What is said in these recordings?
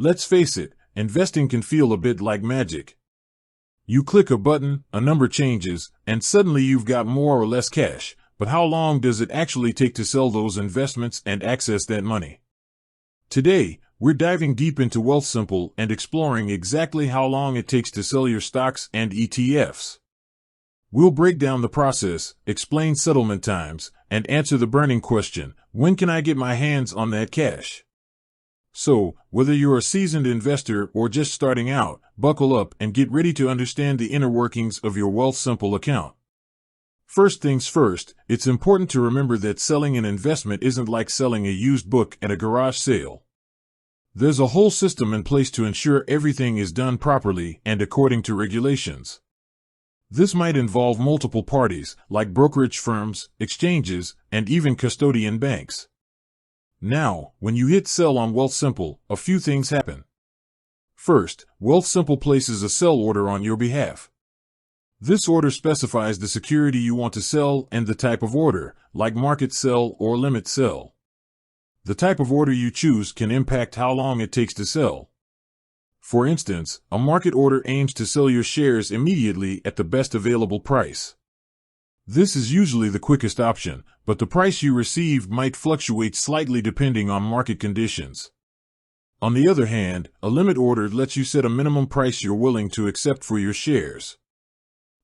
Let's face it, investing can feel a bit like magic. You click a button, a number changes, and suddenly you've got more or less cash. But how long does it actually take to sell those investments and access that money? Today, we're diving deep into Wealthsimple and exploring exactly how long it takes to sell your stocks and ETFs. We'll break down the process, explain settlement times, and answer the burning question, when can I get my hands on that cash? So, whether you're a seasoned investor or just starting out, buckle up and get ready to understand the inner workings of your Wealthsimple account. First things first, it's important to remember that selling an investment isn't like selling a used book at a garage sale. There's a whole system in place to ensure everything is done properly and according to regulations. This might involve multiple parties, like brokerage firms, exchanges, and even custodian banks. Now, when you hit sell on Wealthsimple, a few things happen. First, Wealthsimple places a sell order on your behalf. This order specifies the security you want to sell and the type of order, like market sell or limit sell. The type of order you choose can impact how long it takes to sell. For instance, a market order aims to sell your shares immediately at the best available price. This is usually the quickest option, but the price you receive might fluctuate slightly depending on market conditions. On the other hand, a limit order lets you set a minimum price you're willing to accept for your shares.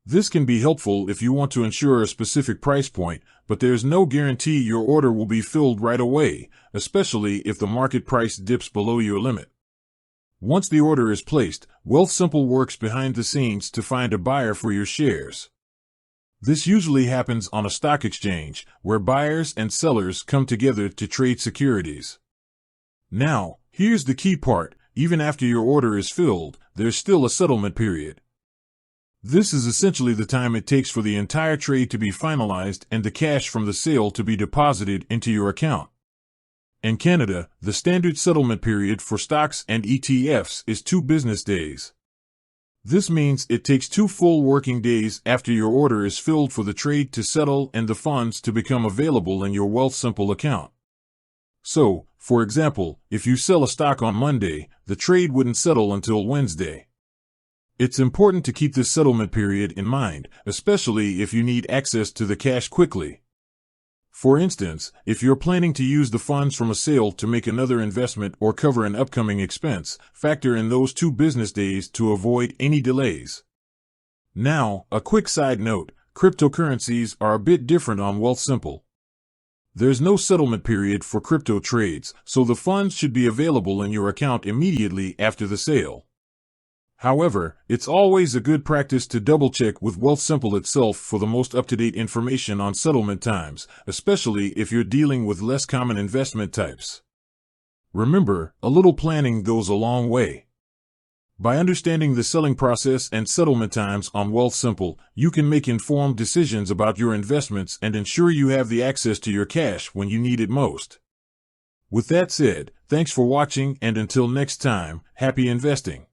This can be helpful if you want to ensure a specific price point, but there's no guarantee your order will be filled right away, especially if the market price dips below your limit. Once the order is placed, Wealthsimple works behind the scenes to find a buyer for your shares. This usually happens on a stock exchange, where buyers and sellers come together to trade securities. Now, here's the key part. Even after your order is filled, there's still a settlement period. This is essentially the time it takes for the entire trade to be finalized and the cash from the sale to be deposited into your account. In Canada, the standard settlement period for stocks and ETFs is 2 business days. This means it takes 2 full working days after your order is filled for the trade to settle and the funds to become available in your Wealthsimple account. So, for example, if you sell a stock on Monday, the trade wouldn't settle until Wednesday. It's important to keep this settlement period in mind, especially if you need access to the cash quickly. For instance, if you're planning to use the funds from a sale to make another investment or cover an upcoming expense, factor in those 2 business days to avoid any delays. Now, a quick side note, cryptocurrencies are a bit different on Wealthsimple. There's no settlement period for crypto trades, so the funds should be available in your account immediately after the sale. However, it's always a good practice to double-check with Wealthsimple itself for the most up-to-date information on settlement times, especially if you're dealing with less common investment types. Remember, a little planning goes a long way. By understanding the selling process and settlement times on Wealthsimple, you can make informed decisions about your investments and ensure you have the access to your cash when you need it most. With that said, thanks for watching, and until next time, happy investing.